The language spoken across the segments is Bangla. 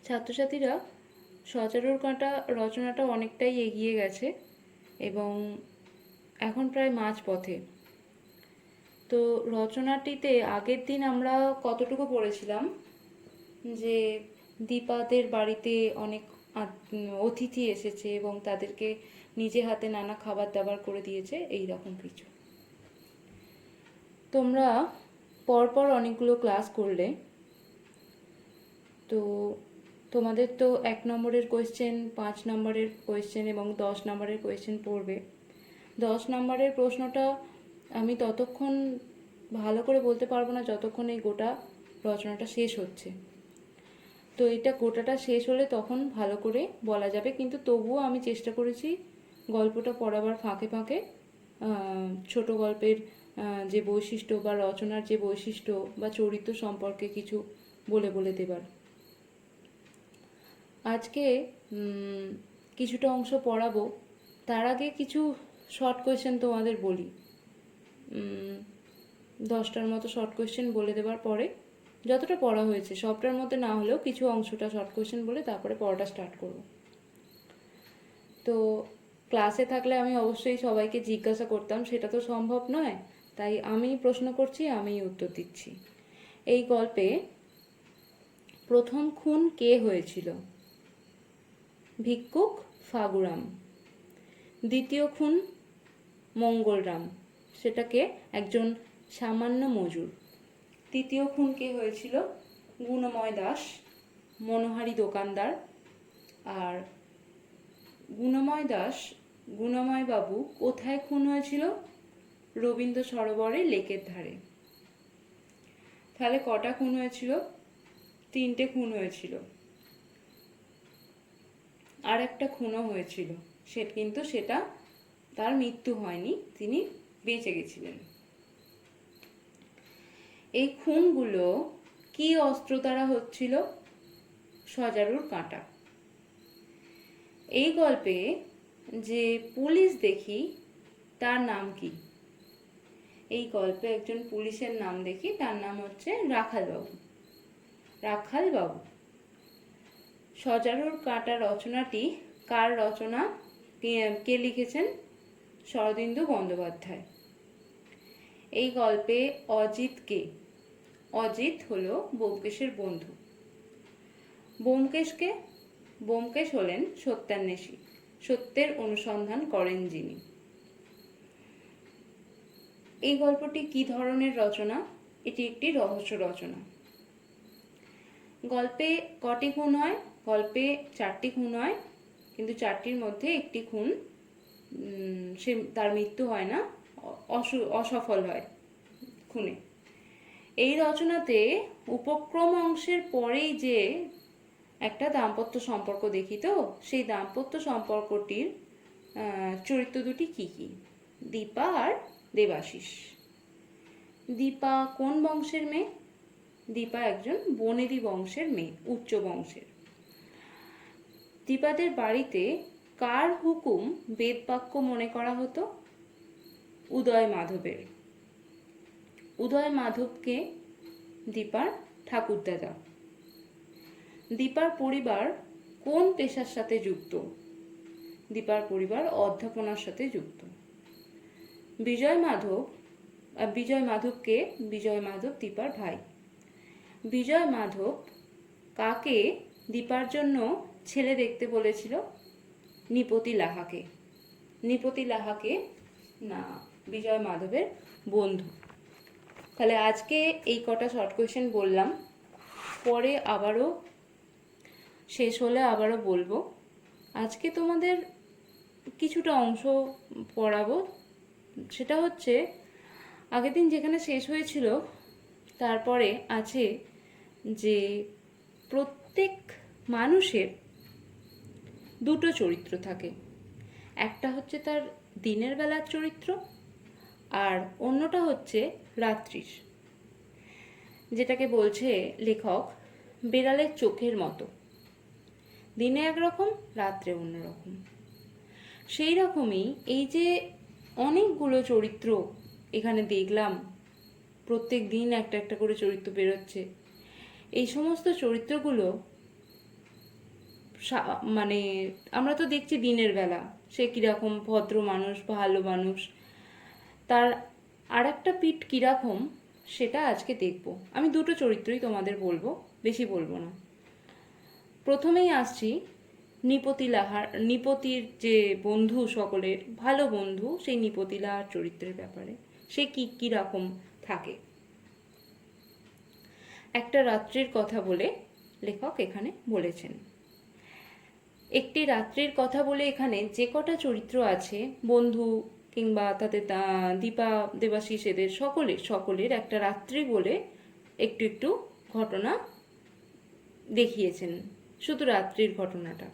ছাত্রছাত্রীরা সচরাচর কাঁটা রচনাটা অনেকটাই এগিয়ে গেছে এবং এখন প্রায় মাঝপথে। তো রচনাটিতে আগের দিন আমরা কতটুকু পড়েছিলাম যে দীপাদের বাড়িতে অনেক অতিথি এসেছে এবং তাদেরকে নিজে হাতে নানা খাবার দাবার করে দিয়েছে, এই রকম কিছু। তোমরা পরপর অনেকগুলো ক্লাস করলে, তো তোমাদের তো 1 নম্বরের কোয়েশ্চেন, 5 নম্বরের কোয়েশ্চেন এবং 10 নম্বরের কোয়েশ্চেন পড়বে। 10 নম্বরের প্রশ্নটা আমি ততক্ষণ ভালো করে বলতে পারবো না যতক্ষণ এই গোটা রচনাটা শেষ হচ্ছে। তো এটা গোটাটা শেষ হলে তখন ভালো করে বলা যাবে, কিন্তু তবুও আমি চেষ্টা করেছি গল্পটা পড়াবার ফাঁকে ফাঁকে ছোট গল্পের যে বৈশিষ্ট্য বা রচনার যে বৈশিষ্ট্য বা চরিত্র সম্পর্কে কিছু বলে বলে দেবার। আজকে কিছুটা অংশ পড়াবো, তার আগে কিছু শর্ট কোয়েশ্চেন তোমাদের বলি। 10টার মতো শর্ট কোয়েশ্চেন বলে দেবার পরে যতটা পড়া হয়েছে সবটার মধ্যে না হলেও কিছু অংশটা শর্ট কোয়েশ্চেন বলে তারপরে পড়াটা স্টার্ট করব। তো ক্লাসে থাকলে আমি অবশ্যই সবাইকে জিজ্ঞাসা করতাম, সেটা তো সম্ভব নয়, তাই আমি প্রশ্ন করছি, আমিই উত্তর দিচ্ছি। এই গল্পে প্রথম খুন কে হয়েছিল? ভিক্ষুক ফাগুরাম। দ্বিতীয় খুন মঙ্গলরাম, সেটাকে একজন সামান্য মজুর। তৃতীয় খুন কে হয়েছিল? গুণময় দাস, মনোহারী দোকানদার। আর গুণময় বাবু কোথায় খুন হয়েছিল? রবীন্দ্র সরোবরে, লেকের ধারে। তাহলে কটা খুন হয়েছিল? 3টে খুন হয়েছিল। আর একটা খুনও হয়েছিল, কিন্তু সেটা তার মৃত্যু হয়নি, তিনি বেঁচে গেছিলেন। এই খুনগুলো কি অস্ত্র দ্বারা হচ্ছিল? সজারুর কাঁটা। এই গল্পে যে পুলিশ দেখি তার নাম কি? এই গল্পে একজন পুলিশের নাম দেখি, তার নাম হচ্ছে রাখালবাবু। রাখালবাবু। সজারুর কাঁটা রচনাটি কার রচনা? কে লিখেছেন? শরদিন্দু বন্দ্যোপাধ্যায়। এই গল্পে অজিত কে? অজিত হলো ব্যোমকেশের বন্ধু। ব্যোমকেশকে? ব্যোমকেশ হলেন সত্যান্বেষী, সত্যের অনুসন্ধান করেন যিনি। এই গল্পটি কি ধরনের রচনা? এটি একটি রহস্য রচনা। গল্পে কটি খুন হয়? গল্পে 4টি খুন হয়, কিন্তু 4টির মধ্যে একটি খুন তার মৃত্যু হয় না, অসফল হয় খুনে। এই রচনাতে উপক্রম অংশের পরেই যে একটা দাম্পত্য সম্পর্ক দেখি, তো সেই দাম্পত্য সম্পর্কটির চরিত্র দুটি কি কি? দীপা আর দেবাশিস। দীপা কোন বংশের মেয়ে? দীপা একজন বনেদি বংশের মেয়ে, উচ্চ বংশের। দীপাদের বাড়িতে কার হুকুম বেদ বাক্য মনে করা হতো? উদয় মাধবের। উদয় মাধবকে দীপার ঠাকুরদাদা। দীপার পরিবার কোন পেশার সাথে যুক্ত? দীপার পরিবার অধ্যাপনার সাথে যুক্ত। বিজয় মাধবকে? বিজয় মাধব দীপার ভাই। বিজয় মাধব কাকে দীপার জন্য ছেলে দেখতে বলেছিল? নৃপতি লাহাকে। নৃপতি লাহাকে না, বিজয় মাধবের বন্ধু। তাহলে আজকে এই কটা শর্ট কোয়েশ্চেন বললাম, পরে আবারও শেষ হলে আবারও বলবো। আজকে তোমাদের কিছুটা অংশ পড়াবো, সেটা হচ্ছে আগের দিন যেখানে শেষ হয়েছিল তারপরে আছে যে প্রত্যেক মানুষের দুটো চরিত্র থাকে। একটা হচ্ছে তার দিনের বেলার চরিত্র, আর অন্যটা হচ্ছে রাত্রির, যেটাকে বলছে লেখক বেড়ালের চোখের মতো। দিনে একরকম, রাত্রে অন্যরকম। সেই রকমই এই যে অনেকগুলো চরিত্র এখানে দেখলাম, প্রত্যেক দিন একটা একটা করে চরিত্র বেরোচ্ছে, এই সমস্ত চরিত্রগুলো মানে আমরা তো দেখছি দিনের বেলা সে কিরকম ভদ্র মানুষ, ভালো মানুষ, তার আর একটা পিঠ কিরকম সেটা আজকে দেখব। আমি দুটো চরিত্রই তোমাদের বলবো, বেশি বলবো না। প্রথমেই আসছি নৃপতি লাহার, নৃপতির যে বন্ধু, সকলের ভালো বন্ধু, সেই নৃপতি লাহার চরিত্রের ব্যাপারে। সে কিরকম থাকে। একটা রাত্রির কথা বলে লেখক এখানে বলেছেন। একটি রাত্রির কথা বলে এখানে যে কটা চরিত্র আছে, বন্ধু কিংবা তাদের দীপা, দেবাশিস, এদের সকলের একটা রাত্রি বলে একটু একটু ঘটনা দেখিয়েছেন, শুধু রাত্রির ঘটনাটা।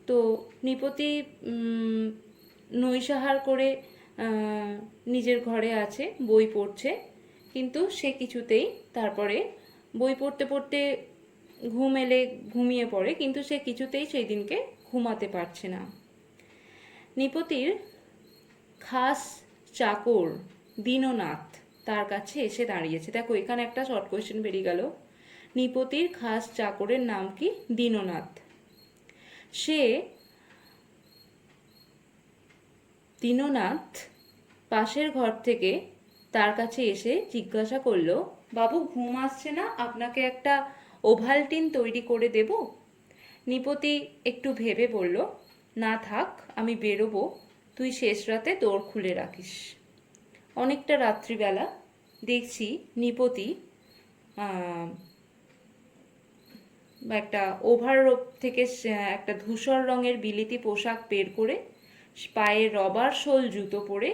তো নৃপতি নৈশাহার করে নিজের ঘরে আছে, বই পড়ছে, কিন্তু সে কিছুতেই, তারপরে বই পড়তে পড়তে ঘুম এলে ঘুমিয়ে পড়ে, কিন্তু সে কিছুতেই সেই দিনকে ঘুমাতে পারছে না। নৃপতির খাস চাকর দীননাথ তার কাছে এসে দাঁড়িয়েছে। দেখো এখানে একটা শর্ট কোয়েশ্চেন বেরিয়ে গেল। নৃপতির খাস চাকরের নাম কি? দীননাথ। সে দীননাথ পাশের ঘর থেকে তার কাছে এসে জিজ্ঞাসা করলো, বাবু ঘুম আসছে না, আপনাকে একটা ওভালটিন তৈরি করে দেব? নৃপতি একটু ভেবে বলল, না থাক, আমি বেরোবো, তুই শেষ রাতে দোর খুলে রাখিস। অনেকটা রাত্রিবেলা দেখছি নৃপতি একটা ওভাররোব থেকে একটা ধূসর রঙের বিলিতি পোশাক বের করে, পায়ে রবার শোল জুতো পরে,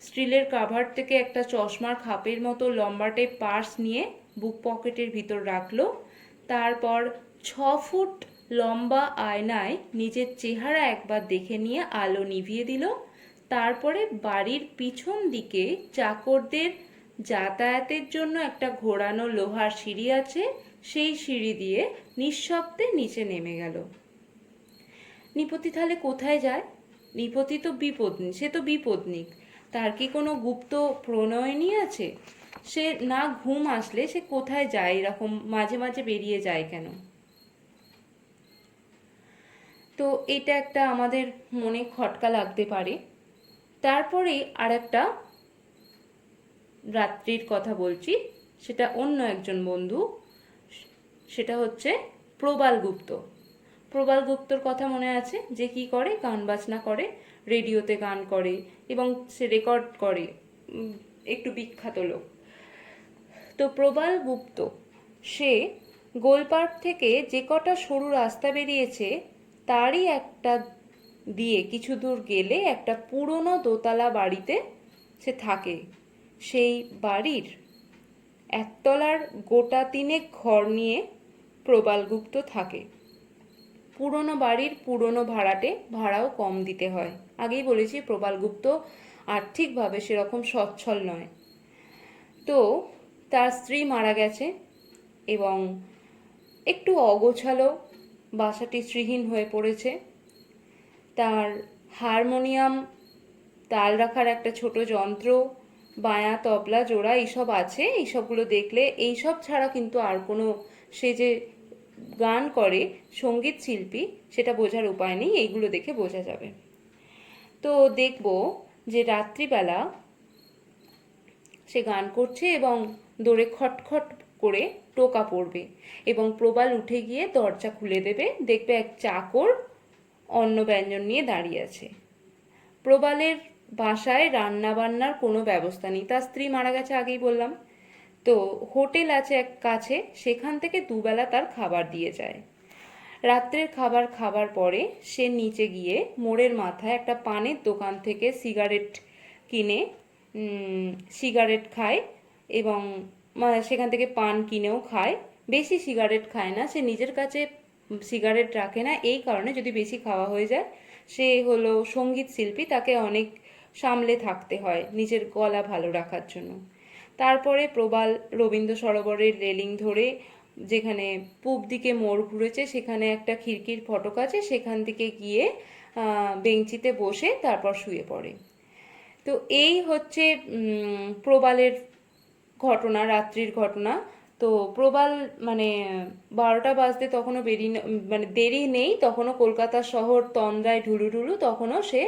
স্টিলের কাভার থেকে একটা চশমার খাপের মতো লম্বাটে পার্স নিয়ে বুক পকেটের ভিতর রাখলো। তারপর 6 ফুট লম্বা আয়নায় নিজের চেহারা একবার দেখে নিয়ে আলো নিভিয়ে দিল। তারপরে বাড়ির পিছন দিকে চাকরদের যাতায়াতের জন্য একটা ঘোরানো লোহার সিঁড়ি আছে, সেই সিঁড়ি দিয়ে নিঃশব্দে নিচে নেমে গেল। নৃপতি তাহলে কোথায় যায়? নৃপতি তো বিপদনী, সে তো বিপদনিক, তার কি কোনো গুপ্ত প্রণয়নী আছে? সে না ঘুম আসলে সে কোথায় যায়, এরকম মাঝে মাঝে বেরিয়ে যায় কেন? তো এটা একটা আমাদের মনে খটকা লাগতে পারে। তারপরে আর একটা রাত্রির কথা বলছি, সেটা অন্য একজন বন্ধু, সেটা হচ্ছে প্রবাল গুপ্ত। প্রবাল গুপ্তর কথা মনে আছে, যে কি করে, গান বাজনা করে, রেডিওতে গান করে এবং সে রেকর্ড করে, একটু বিখ্যাত লোক। তো প্রবাল গুপ্ত সে গোলপার্ক থেকে যে কটা সরু রাস্তা বেরিয়েছে তারই একটা দিয়ে কিছু দূর গেলে একটা পুরনো দোতলা বাড়িতে সে থাকে। সেই বাড়ির একতলার গোটা 3 ঘর নিয়ে প্রবাল গুপ্ত থাকে। পুরনো বাড়ির পুরনো ভাড়াটে, ভাড়াও কম দিতে হয়। আগেই বলেছি প্রবাল গুপ্ত আর্থিকভাবে সেরকম সচ্ছল নয়। তো তার স্ত্রী মারা গেছে এবং একটু অগোছালো, বাসাটি শ্রীহীন হয়ে পড়েছে। তার হারমোনিয়াম, তাল রাখার একটা ছোট যন্ত্র, বায়া তবলা জোড়া এইসব আছে। এইসবগুলো দেখলে, এইসব ছাড়া কিন্তু আর কোনো, সে যে গান করে সঙ্গীত শিল্পী, সেটা বোঝার উপায় নেই, এইগুলো দেখে বোঝা যাবে। তো দেখব যে রাত্রিবেলা সে গান করছে এবং দৌড়ে খটখট করে টোকা পড়বে এবং প্রবাল উঠে গিয়ে দরজা খুলে দেবে, দেখবে এক চাকর অন্ন ব্যঞ্জন নিয়ে দাঁড়িয়ে আছে। প্রবালের বাসায় রান্না বান্নার কোনো ব্যবস্থা নেই, তার স্ত্রী মারা গেছে, আগেই বললাম। তো হোটেল আছে এক কাছে, সেখান থেকে দুবেলা তার খাবার দিয়ে যায়। রাত্রের খাবার খাবার পরে সে নিচে গিয়ে মোড়ের মাথায় একটা পানের দোকান থেকে সিগারেট কিনে সিগারেট খায় এবং সেখান থেকে পান কিনেও খায়। বেশি সিগারেট খায় না, সে নিজের কাছে সিগারেট রাখে না, এই কারণে যদি বেশি খাওয়া হয়ে যায়, সে হলো সঙ্গীত শিল্পী, তাকে অনেক সামলে থাকতে হয় নিজের গলা ভালো রাখার জন্য। তারপরে প্রবাল রবীন্দ্র সরোবরের রেলিং ধরে, যেখানে পূব দিকে মোড় ঘুরেছে সেখানে একটা খিড়কির ফটক আছে, সেখান থেকে গিয়ে বেঞ্চিতে বসে তারপর শুয়ে পড়ে। তো এই হচ্ছে প্রবালের ঘটনা, রাত্রির ঘটনা। তো প্রবাল মানে 12টা বাজতে তখনও মানে দেরি নেই, তখনও কলকাতা শহর তন্দ্রায় ঢুলুঢুলু, তখনও সে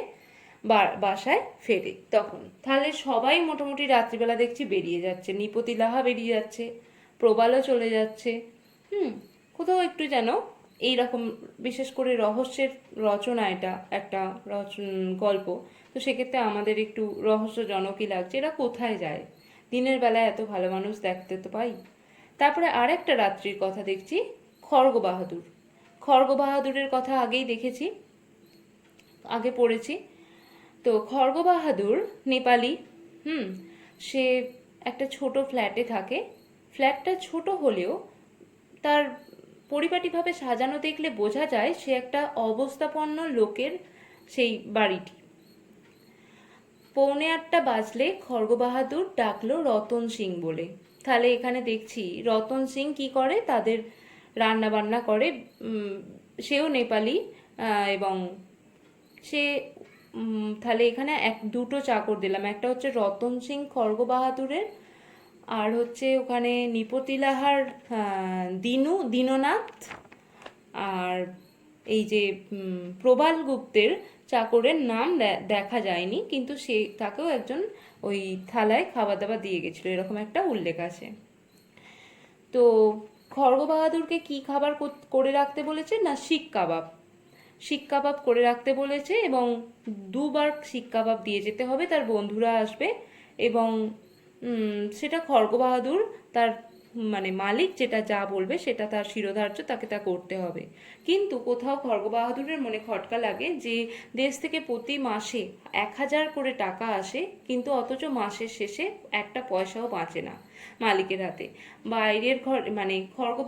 বাসায় ফেরে তখন। তাহলে সবাই মোটামুটি রাত্রিবেলা দেখছি বেরিয়ে যাচ্ছে, নিপতি লাহা বেরিয়ে যাচ্ছে, প্রবালও চলে যাচ্ছে। কোথাও একটু যেন এইরকম, বিশেষ করে রহস্যের রচনা, এটা একটা গল্প, তো সেক্ষেত্রে আমাদের একটু রহস্যজনকই লাগছে, এরা কোথায় যায়, দিনের বেলায় এত ভালো মানুষ দেখতে তো পাই। তারপরে আরেকটা রাত্রির কথা দেখছি, খড়গ বাহাদুর। খড়গ বাহাদুরের কথা আগেই দেখেছি, আগে পড়েছি। তো খড়গ বাহাদুর নেপালি। হুম সে একটা ছোট ফ্ল্যাটে থাকে। ফ্ল্যাটটা ছোট হলেও তার পরিপাটিভাবে সাজানো দেখলে বোঝা যায় সে একটা অবস্থাপন্ন লোকের সেই বাড়িটি। 7:45 বাজলে খড়গ বাহাদুর ডাকলো রতন সিং বলে। তাহলে এখানে দেখছি রতন সিং কি করে, তাদের রান্না বান্না করে। সেও নেপালি, এবং সে তাহলে এখানে দুটো চাকর দিলাম, একটা হচ্ছে রতন সিং খড়গ বাহাদুরের, আর হচ্ছে ওখানে নিপতিলাহার দীননাথ, আর এই যে প্রবাল গুপ্তের চাকরের নাম দেখা যায়নি, কিন্তু সে তাকেও একজন ওই থালায় খাবার দাবার দিয়ে গেছিল, এরকম একটা উল্লেখ আছে। তো খড়গ বাহাদুরকে কি খাবার করে রাখতে বলেছে না, শিক কাবাব। শিক কাবাব করে রাখতে বলেছে, এবং 2বার শিক কাবাব দিয়ে যেতে হবে, তার বন্ধুরা আসবে, এবং সেটা খড়গ বাহাদুর তার মানে মালিক যেটা যা বলবে সেটা তার শিরোধার্য, তাকে তা করতে হবে। কিন্তু কোথাও খড়গ বাহাদুরের মনে খটকা লাগে যে দেশ থেকে প্রতি মাসে 1000 করে টাকা আসে, কিন্তু অথচ মাসের শেষে একটা পয়সাও বাঁচে না মালিকের হাতে। বাইরের ঘর মানে খড়গ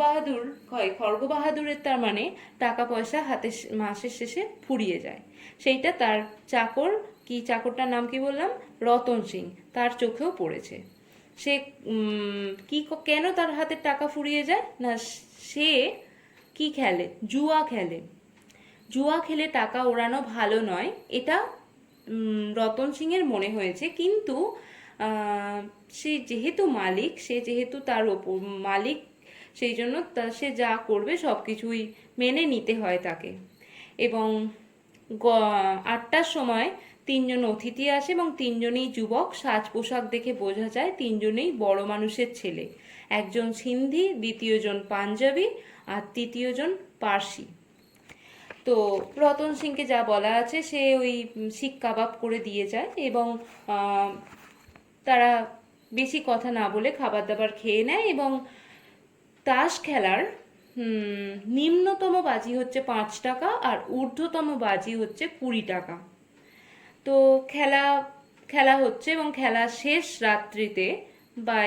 বাহাদুরের তার মানে টাকা পয়সা হাতে মাসের শেষে ফুরিয়ে যায়। সেইটা তার চাকর, কি চাকরটার নাম কি বললাম, রতন সিং, তার চোখেও পড়েছে। সে কি কেন তার হাতের টাকা ফুরিয়ে যায় না, সে কি খেলে, জুয়া খেলে। জুয়া খেলে টাকা ওড়ানো ভালো নয়, এটা রতন সিং এর মনে হয়েছে। কিন্তু সে যেহেতু মালিক, সে যেহেতু তার ওপর মালিক, সেই জন্য সে যা করবে সব কিছুই মেনে নিতে হয় তাকে। এবং 8টার সময় 3জন অতিথি আসে, এবং 3জনই যুবক, সাজ পোশাক দেখে বোঝা যায় 3জনেই বড় মানুষের ছেলে। একজন সিন্ধি, দ্বিতীয়জন পাঞ্জাবি, আর তৃতীয়জন পার্সি। তো রতন সিংকে যা বলা আছে সে ওই শিক কাবাব করে দিয়ে যায়, এবং তারা বেশি কথা না বলে খাবার দাবার খেয়ে নেয়। এবং তাস খেলার নিম্নতম বাজি হচ্ছে 5 টাকা, আর ঊর্ধ্বতম বাজি হচ্ছে 20 টাকা। তো খেলা হচ্ছে, এবং খেলা শেষ রাত্রিতে বা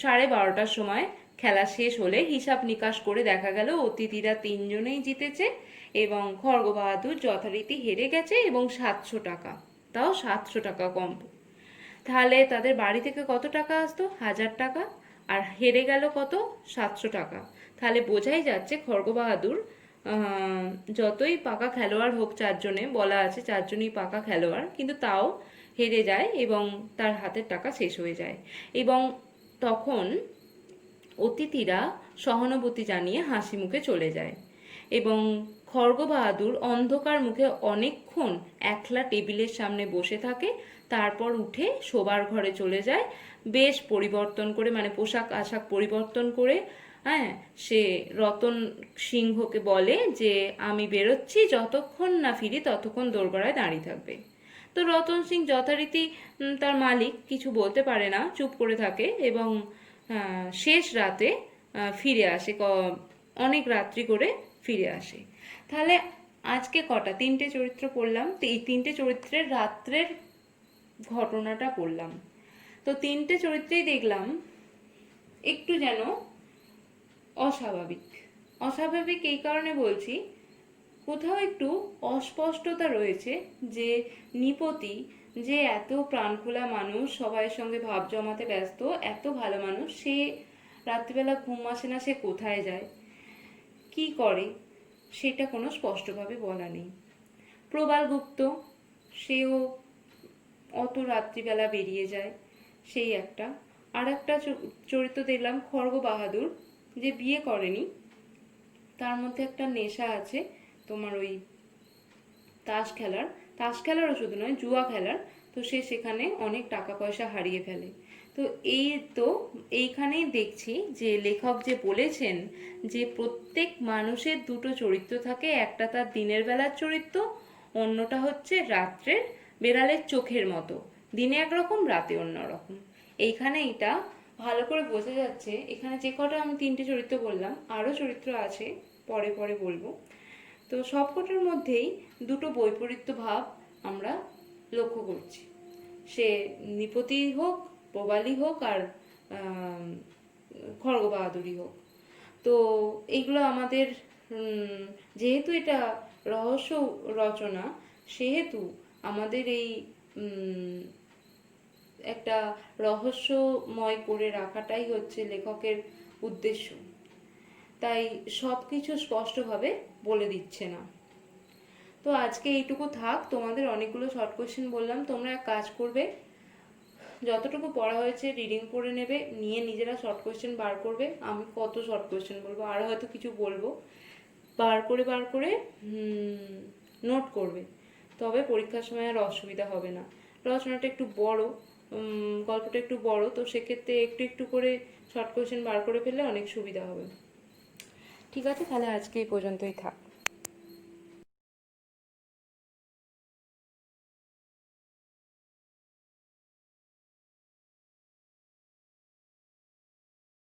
12:30টার সময় খেলা শেষ হলে হিসাব নিকাশ করে দেখা গেল অতিথিরা 3জনেই জিতেছে, এবং খড়গ বাহাদুর যথারীতি হেরে গেছে, এবং 700 টাকা, তাও 700 টাকা কম। তাহলে তাদের বাড়ি থেকে কত টাকা আসতো, 1000 টাকা, আর হেরে গেল কত, 700 টাকা। তাহলে বোঝাই যাচ্ছে খড়গ বাহাদুর যতই পাকা খেলোয়াড় হোক, 4জনে বলা আছে 4জনই পাকা খেলোয়াড়, কিন্তু তাও হেরে যায়, এবং তার হাতের টাকা শেষ হয়ে যায়। এবং তখন অতিথিরা সহানুভূতি জানিয়ে হাসি মুখে চলে যায়, এবং খড়গ বাহাদুর অন্ধকার মুখে অনেকক্ষণ একলা টেবিলের সামনে বসে থাকে, তারপর উঠে শোবার ঘরে চলে যায়, বেশ পরিবর্তন করে, মানে পোশাক আশাক পরিবর্তন করে। হ্যাঁ, সে রতন সিংহকে বলে যে আমি বেরোচ্ছি, যতক্ষণ না ফিরি ততক্ষণ দোরগোড়ায় দাঁড়িয়ে থাকবে। তো রতন সিং যথারীতি, তার মালিক কিছু বলতে পারে না, চুপ করে থাকে, এবং শেষ রাতে ফিরে আসে, অনেক রাত্রি করে ফিরে আসে। তাহলে আজকে কটা, 3টে চরিত্র পড়লাম, তো এই 3টে চরিত্রের রাত্রের ঘটনাটা পড়লাম। তো 3টে চরিত্রেই দেখলাম একটু যেন অস্বাভাবিক। অস্বাভাবিক এই কারণে বলছি, কোথাও একটু অস্পষ্টতা রয়েছে, যে নিপতি যে এত প্রাণখোলা মানুষ, সবাই সঙ্গে ভাব জমাতে ব্যস্ত, এত ভালো মানুষ, সে রাত্রিবেলা ঘুম আসে না, সে কোথায় যায়, কি করে, সেটা কোনো স্পষ্টভাবে বলা নেই। প্রবাল গুপ্ত, সেও অত রাত্রিবেলা বেরিয়ে যায়, সেই একটা। আর একটা চরিত্র দেখলাম খড়গ বাহাদুর, যে বিয়ে করেনি, তার মধ্যে একটা নেশা আছে তোমার ওই তাস খেলারও শুধু নয়, জুয়া খেলার। তো সে সেখানে অনেক টাকা পয়সা হারিয়ে ফেলে। তো এই তো এইখানেই দেখছি যে লেখক যে বলেছেন যে প্রত্যেক মানুষের দুটো চরিত্র থাকে, একটা তার দিনের বেলার চরিত্র, অন্যটা হচ্ছে রাত্রের বেড়ালের চোখের মতো, দিনে একরকম রাতে অন্যরকম। এইখানে এটা ভালো করে বোঝা যাচ্ছে। এখানে যে কটা আমি তিনটে চরিত্র বললাম, আরও চরিত্র আছে, পরে পরে বলবো। তো সবকটার মধ্যেই দুটো বৈপরীত্য ভাব আমরা লক্ষ্য করছি। সে নৃপতি হোক, প্রবালী হোক, আর খড়গ বাহাদুরী হোক। তো এইগুলো আমাদের যেহেতু এটা রহস্য রচনা, সেহেতু আমাদের এই একটা রহস্যময় করে রাখাটাই হচ্ছে লেখকের উদ্দেশ্য। তাই সব কিছু স্পষ্টভাবে বলে দিচ্ছে না। তো আজকে এইটুকু থাক। তোমাদের অনেকগুলো শর্ট কোয়েশ্চেন বললাম, তোমরা এক কাজ করবে, যতটুকু পড়া হয়েছে রিডিং করে নেবে, নিয়ে নিজেরা শর্ট কোয়েশ্চেন বার করবে। আমি কত শর্ট কোয়েশ্চেন বলবো, আরও হয়তো কিছু বলবো, বার করে নোট করবে। তবে পরীক্ষার সময় আর অসুবিধা হবে না। রচনাটা একটু বড়, গল্পটা একটু বড়, তো সেক্ষেত্রে একটু একটু করে শর্ট কোয়েশ্চেন বার করে ফেললে অনেক সুবিধা হবে। ঠিক আছে, তাহলে আজকে এই পর্যন্তই থাক।